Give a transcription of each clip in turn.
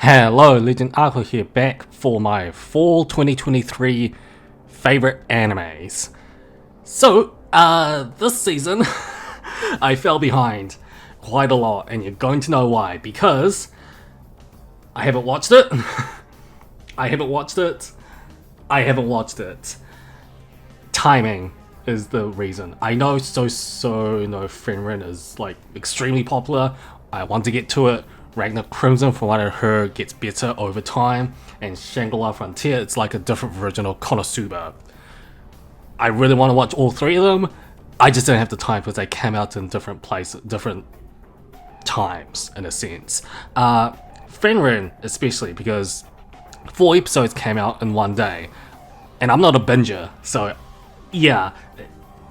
Hello, LegendAqua here, back for my fall 2023 favorite animes. So, this season, I fell behind quite a lot, and you're going to know why, because I haven't watched it. I haven't watched it. I haven't watched it. Timing is the reason. I know Fenrir is like extremely popular. I want to get to it. Ragnar Crimson, from what I heard, gets better over time, and Shangri-La Frontier, it's like a different version of Konosuba. I really want to watch all three of them. I just didn't have the time because they came out in different places, different times, in a sense. Fenrir, especially, because 4 episodes came out in one day, and I'm not a binger, so yeah,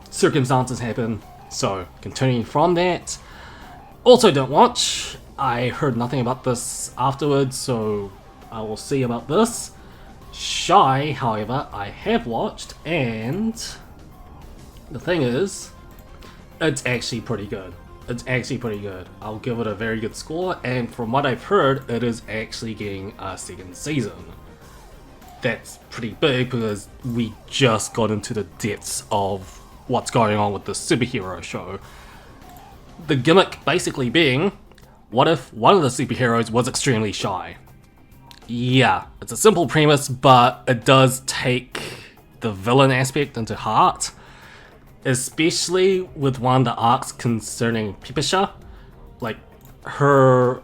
circumstances happen. So continuing from that, also don't watch. I heard nothing about this afterwards, so I will see about this. Shy, however, I have watched, and the thing is, it's actually pretty good. It's actually pretty good. I'll give it a very good score, and from what I've heard, it is actually getting a second season. That's pretty big because we just got into the depths of what's going on with the superhero show. The gimmick basically being, what if one of the superheroes was extremely shy? Yeah, it's a simple premise, but it does take the villain aspect into heart, especially with one of the arcs concerning Pipisha. Like, her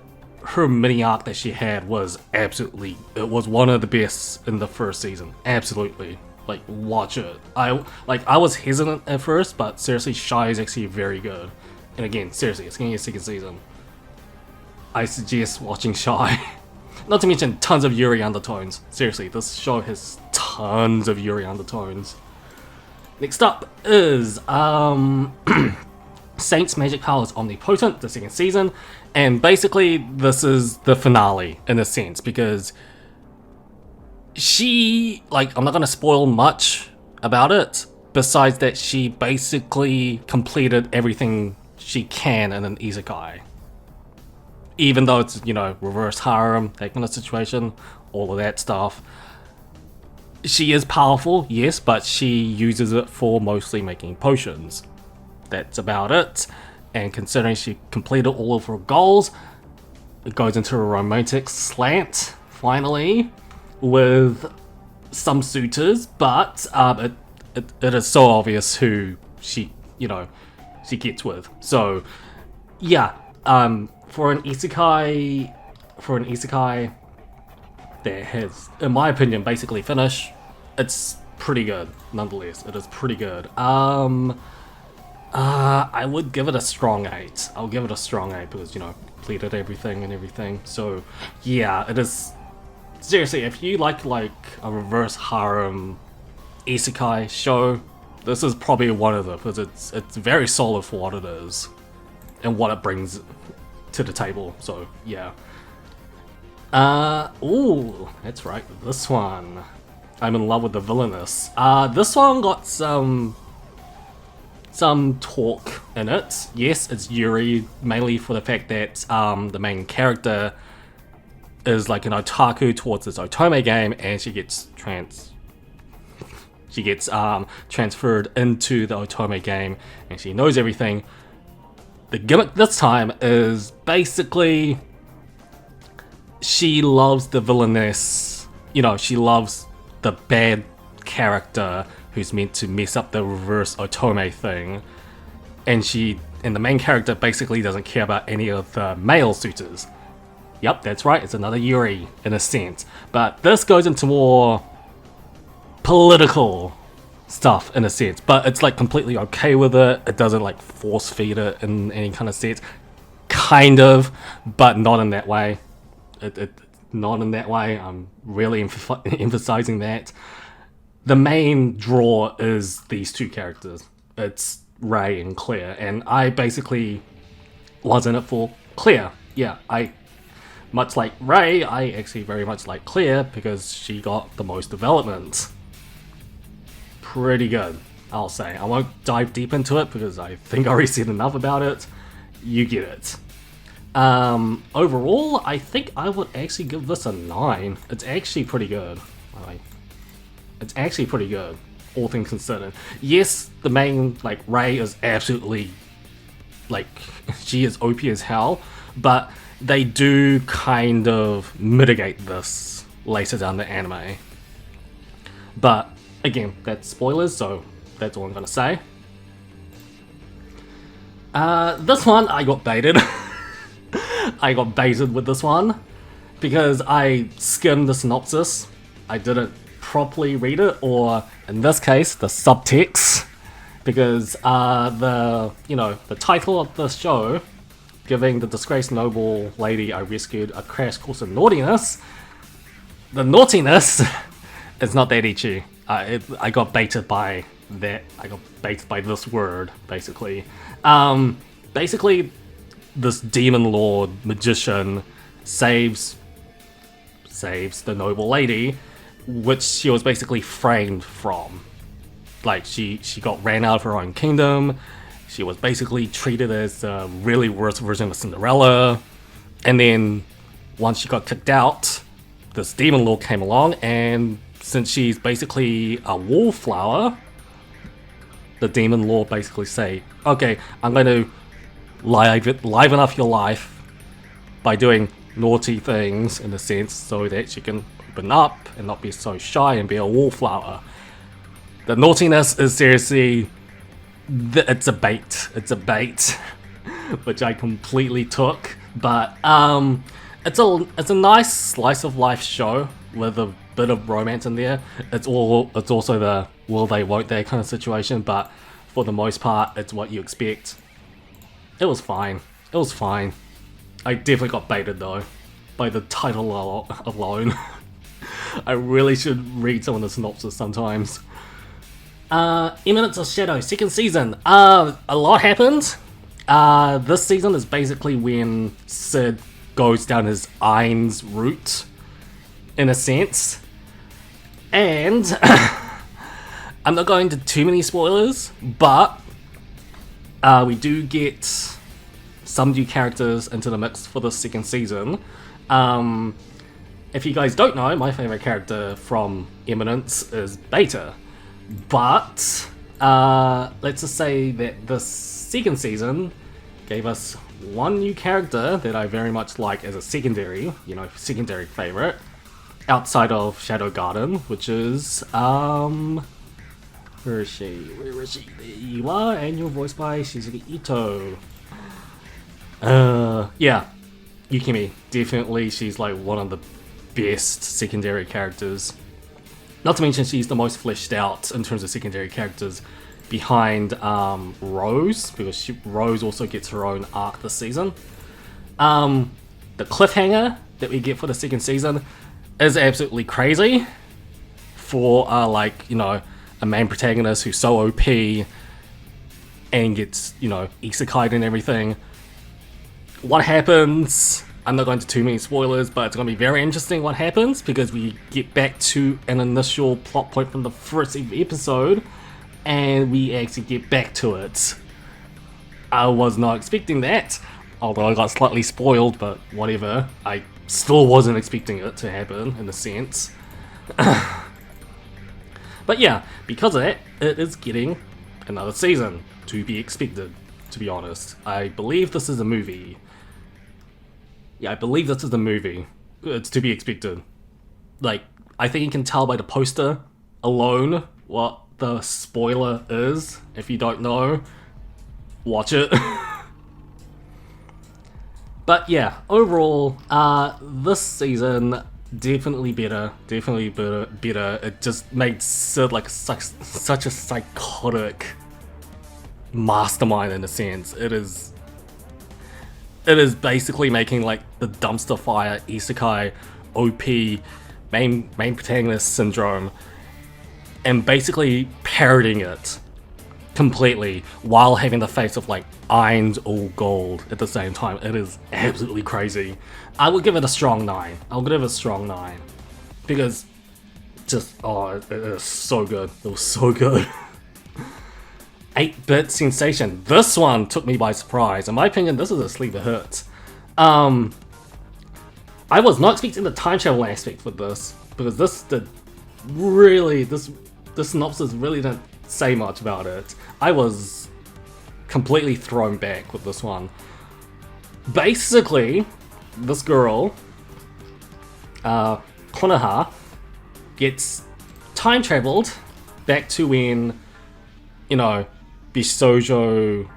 mini arc that she had was it was one of the best in the first season. Absolutely. Like, watch it. I was hesitant at first, but seriously, Shy is actually very good. And again, seriously, it's getting a second season. I suggest watching Shy. Not to mention tons of Yuri undertones. Seriously, this show has tons of Yuri undertones. Next up is Saint's Magic Power is Omnipotent, the second season, and basically this is the finale in a sense, because she, I'm not gonna spoil much about it, besides that she basically completed everything she can in an isekai. Even though it's, reverse harem, that kind of situation, all of that stuff. She is powerful, yes, but she uses it for mostly making potions. That's about it. And considering she completed all of her goals, it goes into a romantic slant, finally, with some suitors, but it is so obvious who she gets with. So, yeah, for an isekai that has, in my opinion, basically finished, it's pretty good nonetheless. It is pretty good. I would give it a strong 8. I'll give it a strong 8 because, completed everything. So, yeah, it is. Seriously, if you like a reverse harem isekai show, this is probably one of them, because it's very solid for what it is and what it brings to the table. So yeah. Ooh, that's right. This one, I'm in love with the villainess. This one got some talk in it. Yes, it's Yuri, mainly for the fact that the main character is like an otaku towards this otome game, and she gets transferred into the otome game, and she knows everything. The gimmick this time is basically she loves the villainess. She loves the bad character who's meant to mess up the reverse otome thing, and the main character basically doesn't care about any of the male suitors. Yep, that's right, it's another Yuri in a sense, but this goes into more political stuff in a sense, but it's completely okay with it. It doesn't force feed it in any kind of sense, kind of, but not in that way. Not in that way. I'm really emphasizing that. The main draw is these two characters. It's Ray and Claire, and I basically was in it for Claire. Yeah, much like Ray, I actually very much like Claire because she got the most development. Pretty good, I'll say. I won't dive deep into it because I think I already said enough about it. You get it. Overall, I think I would actually give this a 9. It's actually pretty good. It's actually pretty good, all things considered. Yes, the main, like, Rei is absolutely, like, she is OP as hell, but they do kind of mitigate this later down the anime. But, again, that's spoilers, so that's all I'm gonna say. This one, I got baited. I got baited with this one because I skimmed the synopsis. I didn't properly read it, or in this case, the subtext, because the title of the show, giving the disgraced noble lady I rescued a crash course in naughtiness. The naughtiness is not that itchy. I got baited by that. I got baited by this word, basically. Basically, this demon lord magician saves the noble lady, which she was basically framed from. Like, she got ran out of her own kingdom. She was basically treated as a really worse version of Cinderella. And then once she got kicked out, this demon lord came along, and since she's basically a wallflower, the demon lord basically say, okay, I'm going to liven up your life by doing naughty things, in a sense, so that she can open up and not be so shy and be a wallflower. The naughtiness is seriously, it's a bait, which I completely took, but it's a nice slice of life show with a bit of romance in there. It's also the will they won't they kind of situation, but for the most part it's what you expect. It was fine. I definitely got baited though by the title alone. I really should read some of the synopsis sometimes. Imminence of Shadow, second season. A lot happened. This season is basically when Sid goes down his Ain's route, in a sense. And I'm not going into too many spoilers, but we do get some new characters into the mix for the second season. If you guys don't know, my favorite character from Imminence is Beta. But let's just say that this second season gave us one new character that I very much like as a secondary favorite, outside of Shadow Garden, which is where is she? There you are, and you're voiced by Shizuki Ito. Yeah, Yukimi, definitely she's like one of the best secondary characters. Not to mention she's the most fleshed out in terms of secondary characters behind Rose, because Rose also gets her own arc this season. The cliffhanger that we get for the second season is absolutely crazy for a main protagonist who's so OP and gets, isekai'd and everything. What happens? I'm not going into too many spoilers, but it's going to be very interesting what happens, because we get back to an initial plot point from the first episode, and we actually get back to it. I was not expecting that, although I got slightly spoiled, but whatever. I still wasn't expecting it to happen, in a sense. But yeah, because of that, it is getting another season, to be expected, to be honest. I believe this is a movie. Yeah, I believe this is a movie. It's to be expected. Like, I think you can tell by the poster alone what the spoiler is. If you don't know, watch it. But yeah, overall, this season definitely better. It just made Sid like such a psychotic mastermind, in a sense. It is basically making like the dumpster fire isekai OP main protagonist syndrome, and basically parodying it completely while having the face of like Ain's all gold at the same time. It is absolutely crazy. I would give it a strong 9. I'll give it a strong 9 because just it is so good. It was so good. 8-bit sensation. This one took me by surprise. In my opinion, this is a sleeper hit. I was not expecting the time travel aspect for this, because this synopsis really didn't say much about it. I was completely thrown back with this one. Basically, this girl, Konoha, gets time traveled back to when, Bishoujo,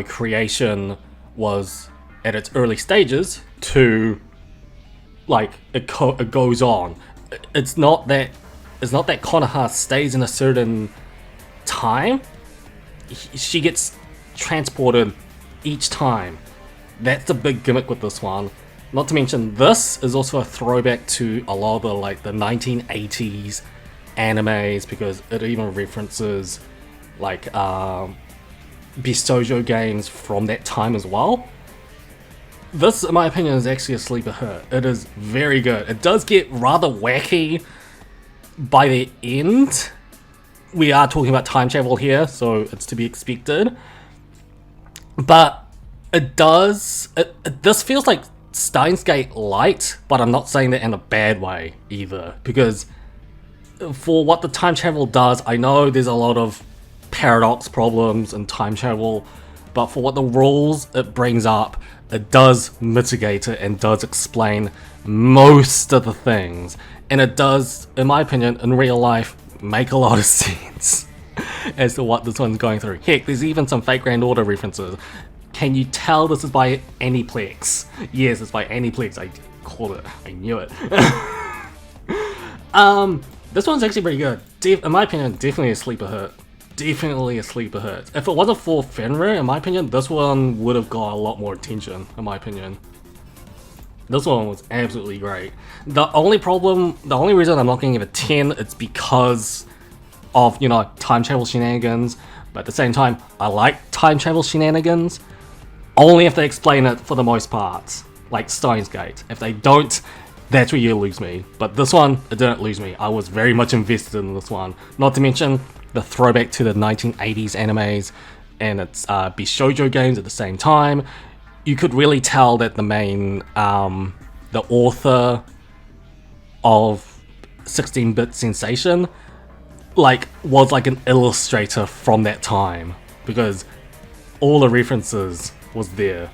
creation was at its early stages to, like, it goes on. It's not that Konoha stays in a certain time. She gets transported each time. That's the big gimmick with this one. Not to mention, this is also a throwback to a lot of the 1980s animes, because it even references Bishoujo games from that time as well. This, in my opinion, is actually a sleeper hit. It is very good. It does get rather wacky by the end. We are talking about time travel here, so it's to be expected. But it does... this feels like Steins Gate Light, but I'm not saying that in a bad way either. Because for what the time travel does, I know there's a lot of paradox problems in time travel, but for what the rules it brings up, it does mitigate it and does explain most of the things. And it does, in my opinion, in real life, make a lot of sense as to what this one's going through. Heck, there's even some Fate Grand Order references. Can you tell this is by Aniplex? Yes, it's by Aniplex. I called it. I knew it. This one's actually pretty good. In my opinion, definitely a sleeper hit. Definitely a sleeper hit. If it wasn't for Fenrir, in my opinion, this one would have got a lot more attention, in my opinion. This one was absolutely great. The only reason I'm not giving it a 10, it's because of, time travel shenanigans. But at the same time, I like time travel shenanigans, only if they explain it for the most part, like Steins Gate. If they don't, that's where you lose me. But this one, it didn't lose me. I was very much invested in this one. Not to mention the throwback to the 1980s animes, and it's Bishoujo games at the same time. You could really tell that the main, the author of 16-bit Sensation, was an illustrator from that time, because all the references was there.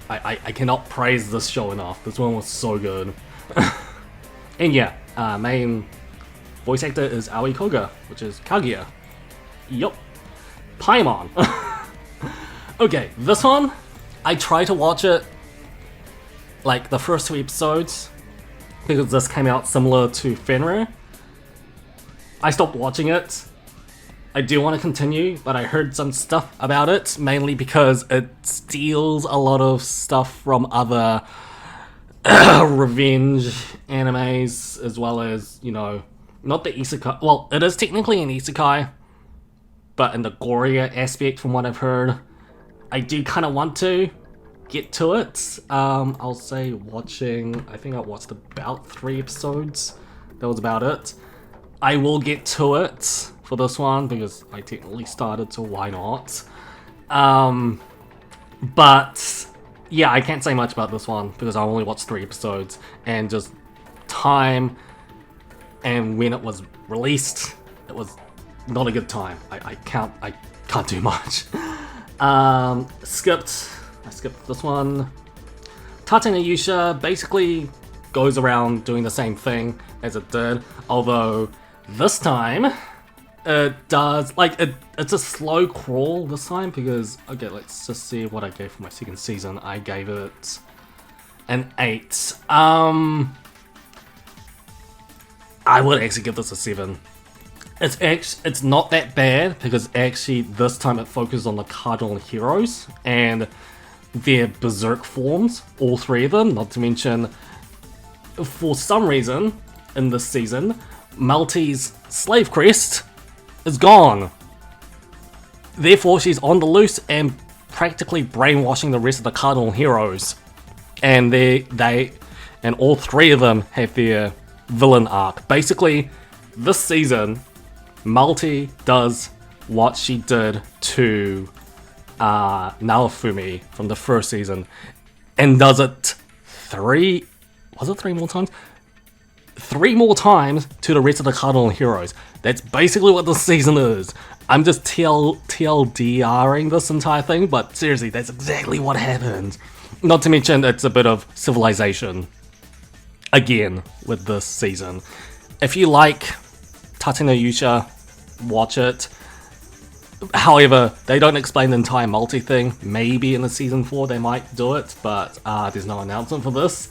I cannot praise this show enough. This one was so good. And yeah, main voice actor is Aoi Koga, which is Kaguya. Yup. Paimon. Okay, this one, I tried to watch it, the first 2 episodes, because this came out similar to Fenrir. I stopped watching it. I do want to continue, but I heard some stuff about it, mainly because it steals a lot of stuff from other revenge animes, as well as, not the isekai. Well, it is technically an isekai, but in the gorier aspect, from what I've heard. I do kind of want to get to it. I'll say watching, I think I watched about 3 episodes. That was about it. I will get to it for this one, because I technically started, so why not? But yeah, I can't say much about this one, because I only watched 3 episodes, and just time and when it was released, it was not a good time. I can't do much. I skipped this one. Tatena Yusha basically goes around doing the same thing as it did, although this time it does, it's a slow crawl this time, because, okay, let's just see what I gave for my second season. I gave it an 8. I would actually give this a 7. It's not that bad, because actually this time it focuses on the cardinal heroes and their berserk forms, all 3 of them. Not to mention, for some reason in this season, Malty's slave crest is gone. Therefore, she's on the loose and practically brainwashing the rest of the cardinal heroes, and and all 3 of them have their villain arc. Basically, this season, Malty does what she did to Naofumi from the first season. and does it three more times? 3 more times to the rest of the cardinal heroes. That's basically what the season is. I'm just TLDRing this entire thing, but seriously, that's exactly what happened. Not to mention, it's a bit of civilization again with this season. If you like Tate no Yusha, watch it. However, they don't explain the entire multi thing. Maybe in the season 4 they might do it, but there's no announcement for this.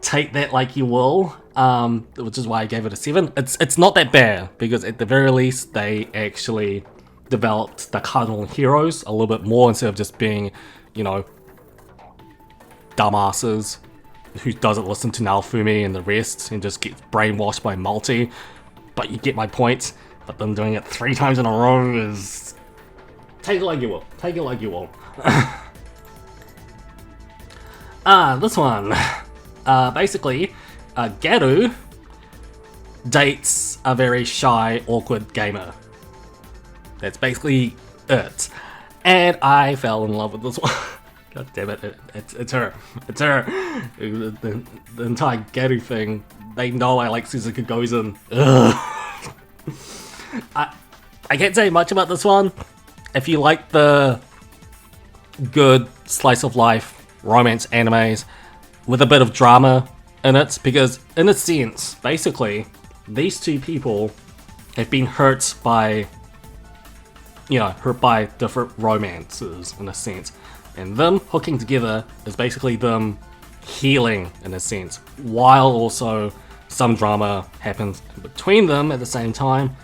Take that like you will, which is why I gave it a 7. It's not that bad, because at the very least they actually developed the cardinal heroes a little bit more instead of just being, you know, dumbasses who doesn't listen to Naofumi and the rest and just gets brainwashed by multi. But you get my point. But them doing it 3 times in a row is... Take it like you will. Take it like you will. This one. Basically, Garu dates a very shy, awkward gamer. That's basically it. And I fell in love with this one. God damn it, it's her. It's her. The entire Garu thing. They know I like Suzuka Gozen. I can't say much about this one. If you like the good slice of life romance animes with a bit of drama in it, because in a sense, basically, these two people have been hurt by different romances in a sense. And them hooking together is basically them healing in a sense, while also some drama happens between them at the same time.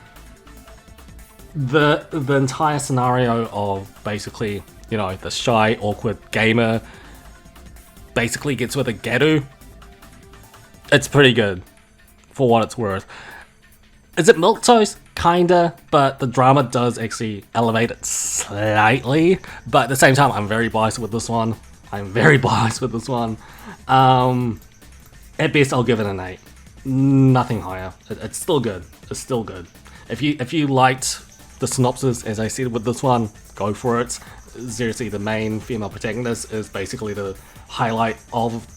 The entire scenario of basically, you know, the shy, awkward gamer basically gets with a Garu. It's pretty good, for what it's worth. Is it milquetoast? Kinda, but the drama does actually elevate it slightly. But at the same time, I'm very biased with this one. At best, I'll give it an 8. Nothing higher. It's still good. It's still good. If you liked the synopsis, as I said with this one, go for it. Seriously, the main female protagonist is basically the highlight of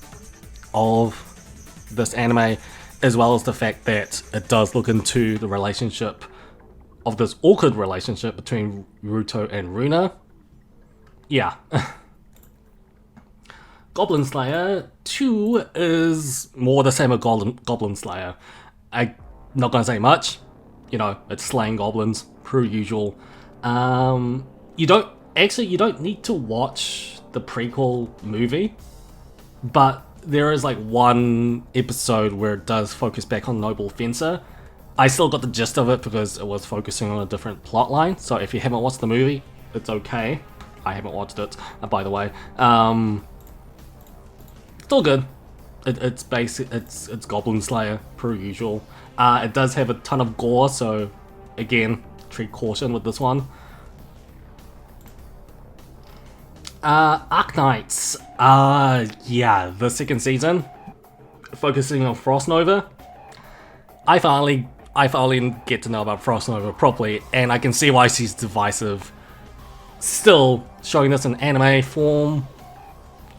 this anime, as well as the fact that it does look into the relationship of this awkward relationship between Ruto and Runa. Yeah. Goblin Slayer 2 is more the same as Goblin Slayer. I'm not gonna say much. You know, it's slaying goblins, per usual. You don't need to watch the prequel movie, but there is like one episode where it does focus back on Noble Fencer. I still got the gist of it because it was focusing on a different plot line, so if you haven't watched the movie, it's okay. I haven't watched it, by the way. Still good. It's basic. It's Goblin Slayer, per usual. It does have a ton of gore, so again, treat caution with this one. Arknights. Yeah, the second season, focusing on Frost Nova. I finally get to know about Frost Nova properly, and I can see why she's divisive. Still, showing this in anime form,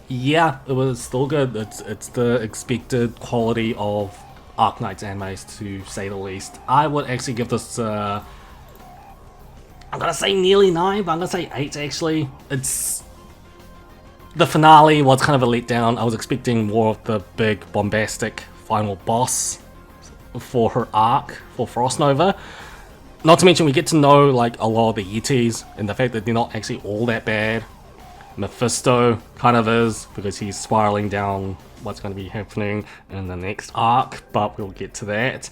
yeah, it was still good. It's the expected quality of Arknights animes, to say the least. I would actually give this, I'm gonna say nearly 9, but I'm gonna say 8 actually. The finale was kind of a letdown. I was expecting more of the big bombastic final boss for her arc for Frost Nova. Not to mention we get to know like a lot of the Yetis and the fact that they're not actually all that bad. Mephisto kind of is, because he's spiraling down what's going to be happening in the next arc, but we'll get to that.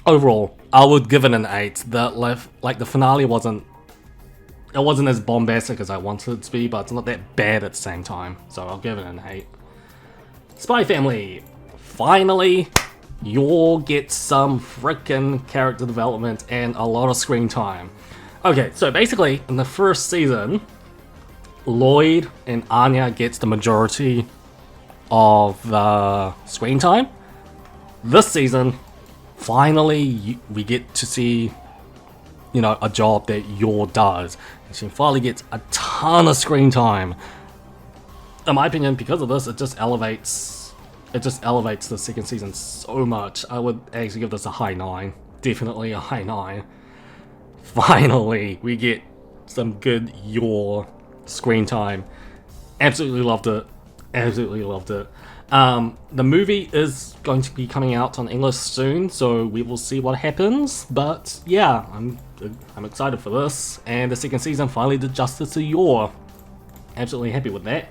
Overall, I would give it an 8. The finale wasn't as bombastic as I wanted it to be, but it's not that bad at the same time, so I'll give it an 8. Spy Family, finally, you'll get some frickin' character development and a lot of screen time. Okay, so basically, in the first season, Lloyd and Anya gets the majority of the screen time. This season, finally, we get to see, you know, a job that Yor does. And she finally gets a ton of screen time. in my opinion, because of this, it just elevates the second season so much. I would actually give this a high 9. Definitely a high 9. Finally, we get some good Yor screen time. Absolutely loved it. Absolutely loved it. The movie is going to be coming out on English soon, so we will see what happens. But yeah, I'm excited for this, and the second season finally did justice to Yor. Absolutely happy with that.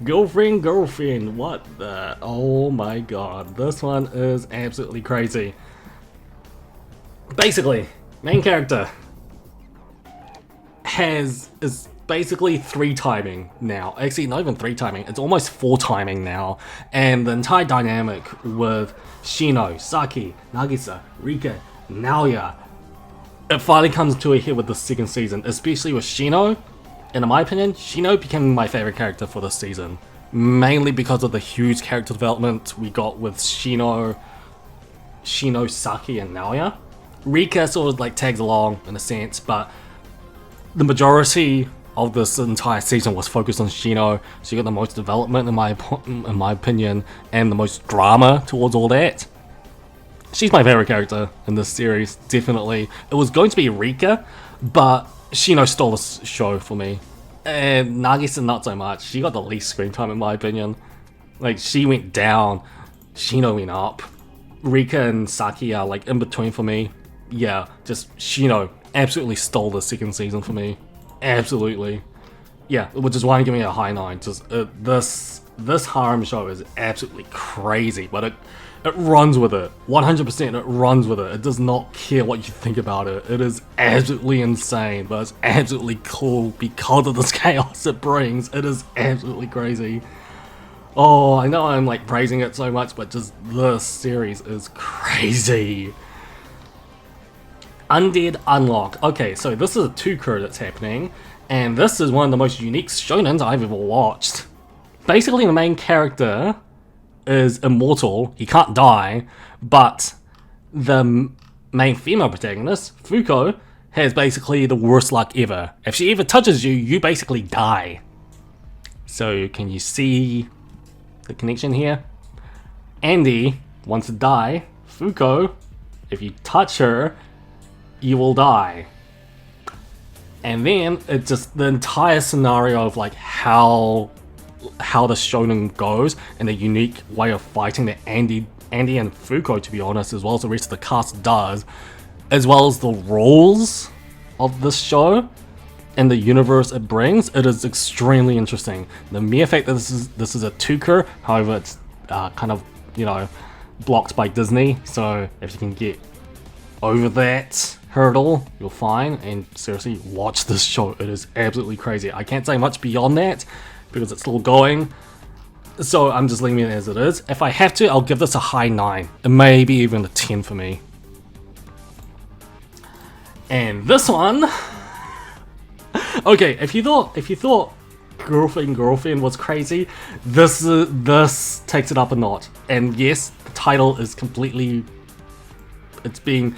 Girlfriend, what the? Oh my god, this one is absolutely crazy. Basically, main character is basically 3 timing now. Actually, not even 3 timing, it's almost 4 timing now. And the entire dynamic with Shino, Saki, Nagisa, Rika, Naoya, it finally comes to a head with the second season, especially with Shino. And in my opinion, Shino became my favorite character for this season. Mainly because of the huge character development we got with Shino, Saki, and Naoya. Rika sort of like tags along in a sense, but the majority of this entire season was focused on Shino. She got the most development in my opinion, and the most drama towards all that. She's my favorite character in this series, definitely. It was going to be Rika, but Shino stole the show for me. And Nagisa not so much. She got the least screen time in my opinion. Like, she went down, Shino went up. Rika and Saki are like in between for me. Yeah, just Shino absolutely stole the second season for me. Absolutely. Yeah, which is why I'm giving it a high 9. Just this harem show is absolutely crazy, but it runs with it. 100% it runs with it. It does not care what you think about it. It is absolutely insane, but it's absolutely cool because of this chaos it brings. It is absolutely crazy. Oh, I know I'm like praising it so much, but just this series is crazy. Undead Unlocked. Okay, so this is a 2-cur that's happening, and this is one of the most unique shonens I've ever watched. Basically, the main character is immortal, he can't die, but the main female protagonist, Fuko, has basically the worst luck ever. If she ever touches you, you basically die. So, can you see the connection here? Andy wants to die. Fuko, if you touch her, you will die. And then it's just the entire scenario of like how the shonen goes, and the unique way of fighting that Andy and Fuko, to be honest, as well as the rest of the cast does, as well as the rules of this show and the universe it brings. It is extremely interesting. The mere fact that this is a 2-cur, however, it's kind of, you know, blocked by Disney, so if you can get over that hurdle, you're fine. And seriously, watch this show. It is absolutely crazy. I can't say much beyond that because it's still going, so I'm just leaving it as it is. If I have to, I'll give this a high 9, and maybe even a 10 for me. And this one, okay, if you thought girlfriend was crazy, this takes it up a notch. And yes, the title is completely, it's being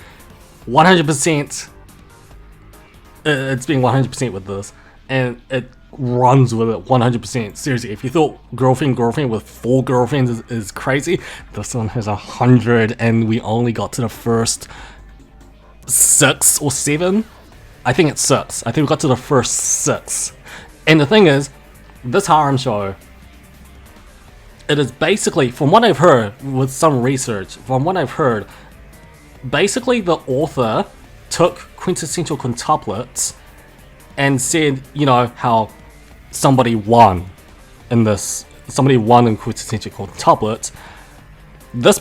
100%. It's being 100% with this, and it runs with it 100%. Seriously, if you thought girlfriend with 4 girlfriends is crazy, this one has 100, and we only got to the first 6 or 7. I think it's 6. I think we got to the first 6. And the thing is, this harem show, it is basically, from what I've heard with some research, basically the author took quintessential quintuplets and said, you know, how somebody won in quintessential quintuplets. This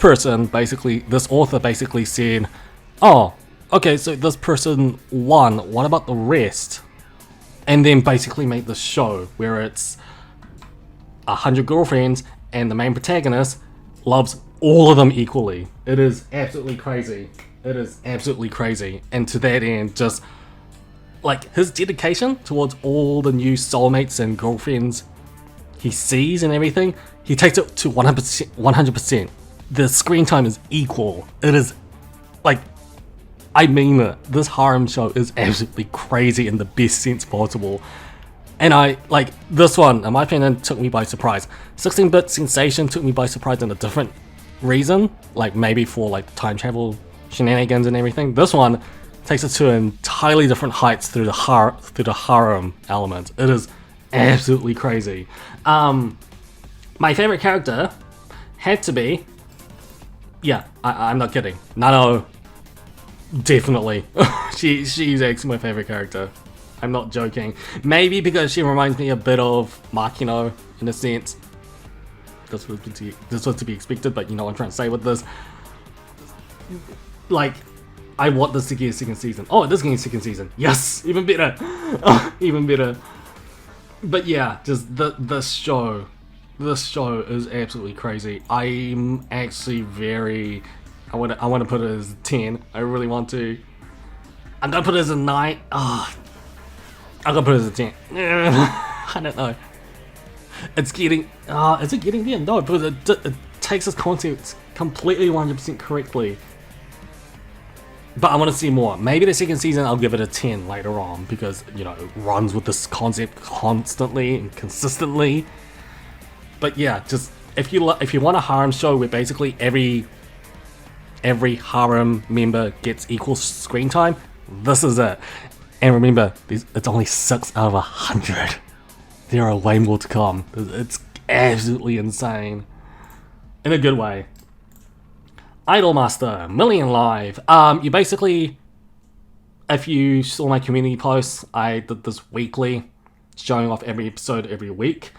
author basically said, oh, okay, so this person won, what about the rest? And then basically made the show where it's 100 girlfriends and the main protagonist loves all of them equally. It is absolutely crazy. It is absolutely crazy. And to that end, just like his dedication towards all the new soulmates and girlfriends he sees and everything, he takes it to 100%. The screen time is equal. It is like I mean it. This harem show is absolutely crazy in the best sense possible. And I, like, this one, in my opinion, took me by surprise. 16-bit Sensation took me by surprise in a different reason. Like, maybe for, like, time travel shenanigans and everything. This one takes it to entirely different heights through the harem element. It is absolutely crazy. My favorite character had to be... Yeah, I'm not kidding. Nano. Definitely. She's actually my favorite character. I'm not joking. Maybe because she reminds me a bit of Makino in a sense. This was to be expected, but you know what I'm trying to say with this. Like, I want this to get a second season. Oh, it is getting a second season. Yes! Even better! Even better. But yeah, just this show is absolutely crazy. I'm actually very... I want to put it as a 10. I really want to. I'm gonna put it as a 9. Oh, I'm gonna put it as a 10. I don't know. It's getting... is it getting there? No, because it takes this concept completely 100% correctly. But I want to see more. Maybe the second season I'll give it a 10 later on, because, you know, it runs with this concept constantly and consistently. But yeah, just if you want a harem show where basically every harem member gets equal screen time, this is it. And remember, it's only 6 out of 100. There are way more to come. It's absolutely insane. In a good way. Idolmaster, Million Live. You basically, if you saw my community posts, I did this weekly, showing off every episode every week.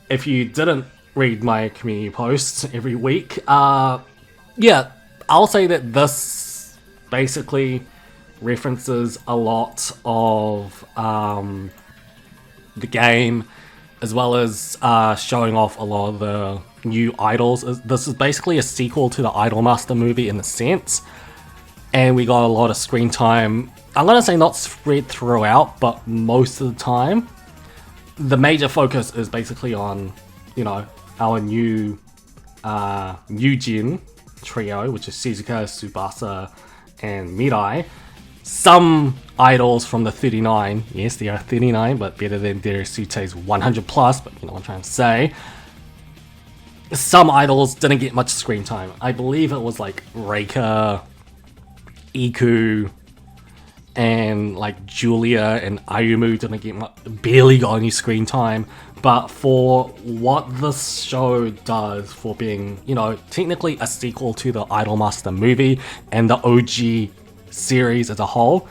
If you didn't read my community posts every week, yeah, I'll say that this basically references a lot of the game, as well as showing off a lot of the new idols. This is basically a sequel to the Idolmaster movie in a sense, and we got a lot of screen time. I'm gonna say not spread throughout, but most of the time. The major focus is basically on, you know, our new gen trio, which is Shizuka, Tsubasa, and Mirai. Some idols from the 39, yes, they are 39, but better than Derisute's 100 plus, but you know what I'm trying to say. Some idols didn't get much screen time. I believe it was like Reika, Iku, and like Julia and Ayumu didn't get barely got any screen time. But for what this show does, for being, you know, technically a sequel to the Idolmaster movie and the OG series as a whole,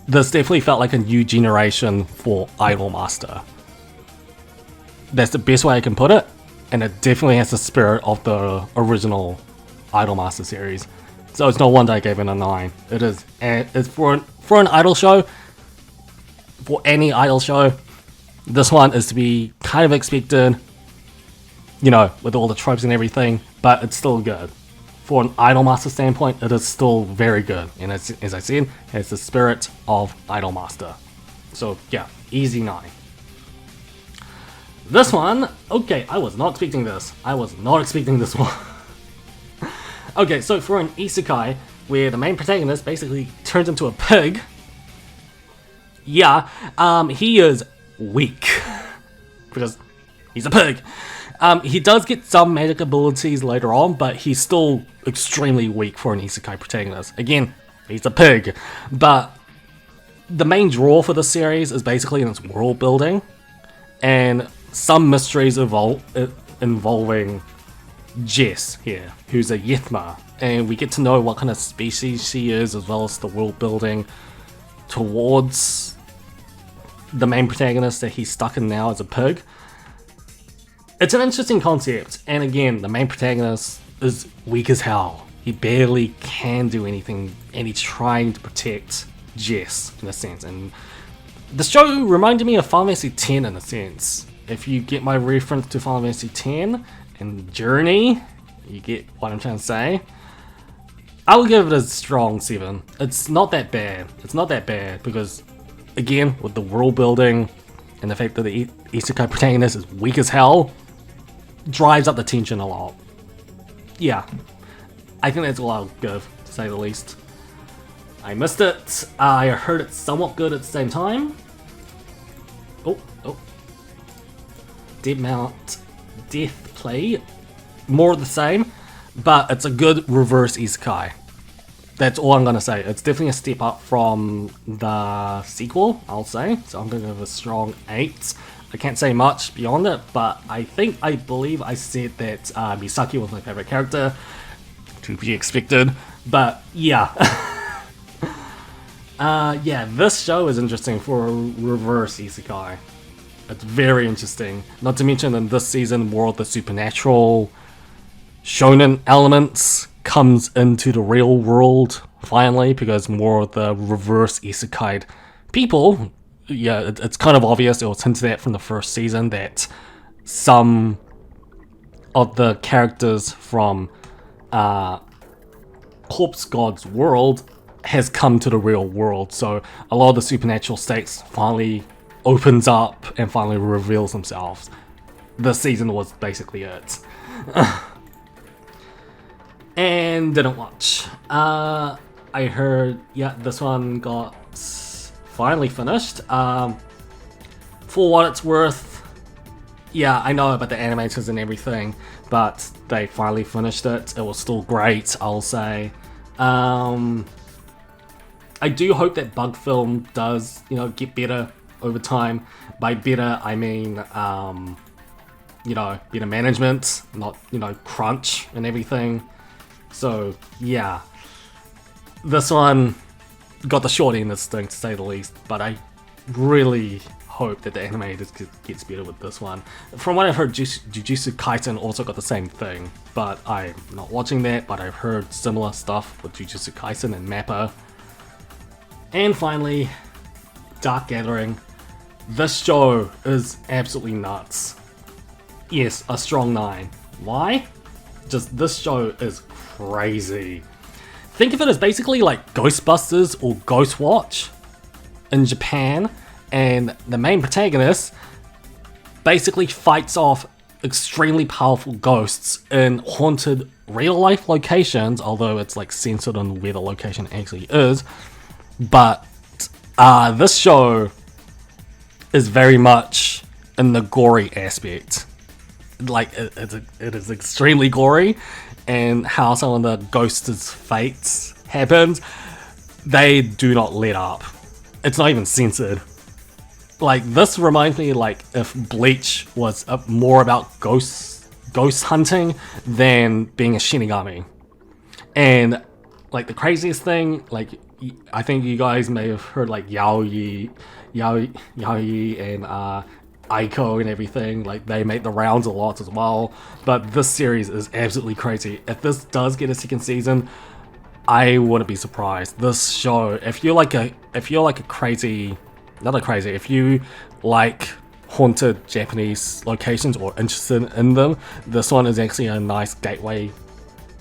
this definitely felt like a new generation for Idolmaster. That's the best way I can put it, and it definitely has the spirit of the original Idolmaster series. So it's no wonder I gave it a 9. It is, it's for an idol show, for any idol show, this one is to be kind of expected, you know, with all the tropes and everything, but it's still good. For an Idolmaster standpoint, it is still very good, and as I said, it has the spirit of Idolmaster. So yeah, easy 9. This one, okay, I was not expecting this. I was not expecting this one. Okay, so for an isekai, where the main protagonist basically turns into a pig, yeah, he is weak. Because he's a pig. He does get some magic abilities later on, but he's still extremely weak for an isekai protagonist. Again, he's a pig. But the main draw for the series is basically in its world building, and some mysteries involving Jess here, who's a Yithma, and we get to know what kind of species she is, as well as the world building towards the main protagonist that he's stuck in now as a pig. It's an interesting concept, and again, the main protagonist is weak as hell. He barely can do anything, and he's trying to protect Jess in a sense. And the show reminded me of Final Fantasy X in a sense. If you get my reference to Final Fantasy X and Journey, you get what I'm trying to say. I will give it a strong 7. It's not that bad. It's not that bad because, again, with the world building and the fact that the isekai protagonist is weak as hell, drives up the tension a lot. Yeah, I think that's all I'll give, to say the least. I missed it. I heard it somewhat good at the same time. Oh. Dead Mount Death Play. More of the same, but it's a good reverse isekai. That's all I'm gonna say. It's definitely a step up from the sequel, I'll say. So I'm gonna give it a strong 8. I can't say much beyond it, but I believe I said that Misaki was my favorite character. To be expected, but yeah. Yeah, this show is interesting for a reverse isekai. It's very interesting. Not to mention in this season, more of the supernatural shonen elements comes into the real world finally, because more of the reverse isekai people, yeah, it's kind of obvious, it was hinted at from the first season that some of the characters from Corpse God's world has come to the real world, so a lot of the supernatural states finally opens up and finally reveals themselves. This season was basically it. And didn't watch. I heard, yeah, this one got finally finished. For what it's worth, yeah, I know about the animators and everything, but they finally finished it. It was still great, I'll say. I do hope that Bug Film does, get better over time. By better, I mean, better management, not, crunch and everything. So, yeah. This one got the short end of the stick, to say the least, but I really hope that the animators gets better with this one. From what I've heard, Jujutsu Kaisen also got the same thing, but I'm not watching that, but I've heard similar stuff with Jujutsu Kaisen and Mappa. And finally, Dark Gathering. This show is absolutely nuts. Yes, a strong 9. Why? Just, this show is crazy. Think of it as basically like Ghostbusters or Ghostwatch in Japan, and the main protagonist basically fights off extremely powerful ghosts in haunted real-life locations, although it's like censored on where the location actually is. But this show is very much in the gory aspect. Like, it is extremely gory, and how some of the ghosts' fates happens, they do not let up. It's not even censored. Like, this reminds me like if Bleach was more about ghost hunting than being a Shinigami. And like the craziest thing, like, I think you guys may have heard like Yaoi and Aiko and everything, like they make the rounds a lot as well. But this series is absolutely crazy. If this does get a second season, I wouldn't be surprised. This show, if you like haunted Japanese locations or interested in them, this one is actually a nice gateway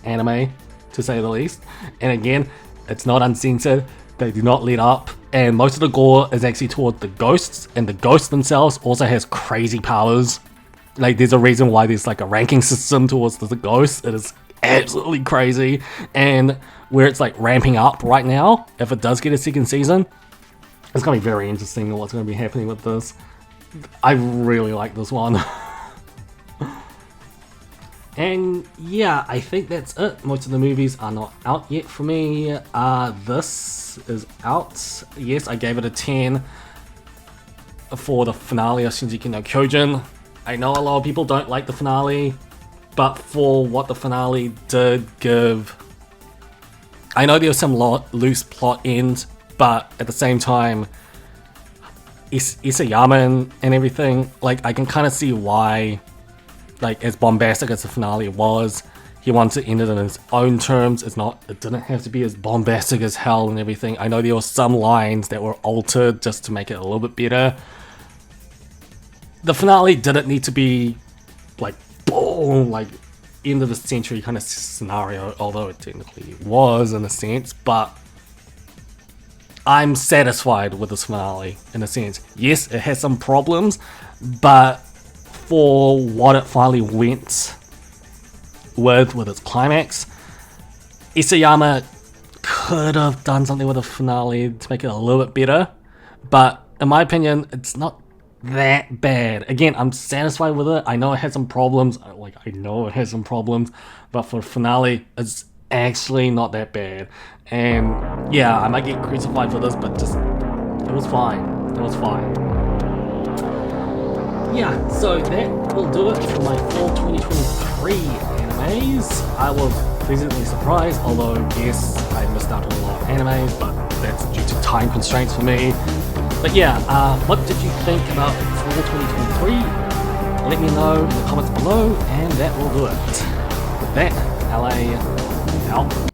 anime, to say the least. And again, it's not uncensored, they do not let up, and most of the gore is actually toward the ghosts, and the ghosts themselves also has crazy powers. Like, there's a reason why there's like a ranking system towards the ghosts. It is absolutely crazy, and where it's like ramping up right now, if it does get a second season, it's gonna be very interesting what's gonna be happening with this. I really like this one. And yeah, I think that's it. Most of the movies are not out yet for me. This is out. Yes, I gave it a 10 for the finale of Shinji no Kyojin. I know a lot of people don't like the finale, but for what the finale did give, I know there was some loose plot ends, but at the same time, Isayama and everything, like, I can kind of see why, like, as bombastic as the finale was, he wanted to end it in his own terms. It didn't have to be as bombastic as hell and everything. I know there were some lines that were altered just to make it a little bit better. The finale didn't need to be like, boom, like end of the century kind of scenario, although it technically was in a sense, but I'm satisfied with this finale in a sense. Yes, it has some problems, but for what it finally went with its climax, Isayama could have done something with the finale to make it a little bit better, but in my opinion, it's not that bad. Again, I'm satisfied with it. I know it had some problems, but for the finale, it's actually not that bad. And yeah, I might get crucified for this, but just, it was fine. It was fine. Yeah, so that will do it for my fall 2023 animes. I was pleasantly surprised, although yes, I missed out on a lot of animes, but that's due to time constraints for me. But yeah, what did you think about fall 2023? Let me know in the comments below, and that will do it. With that, LA out.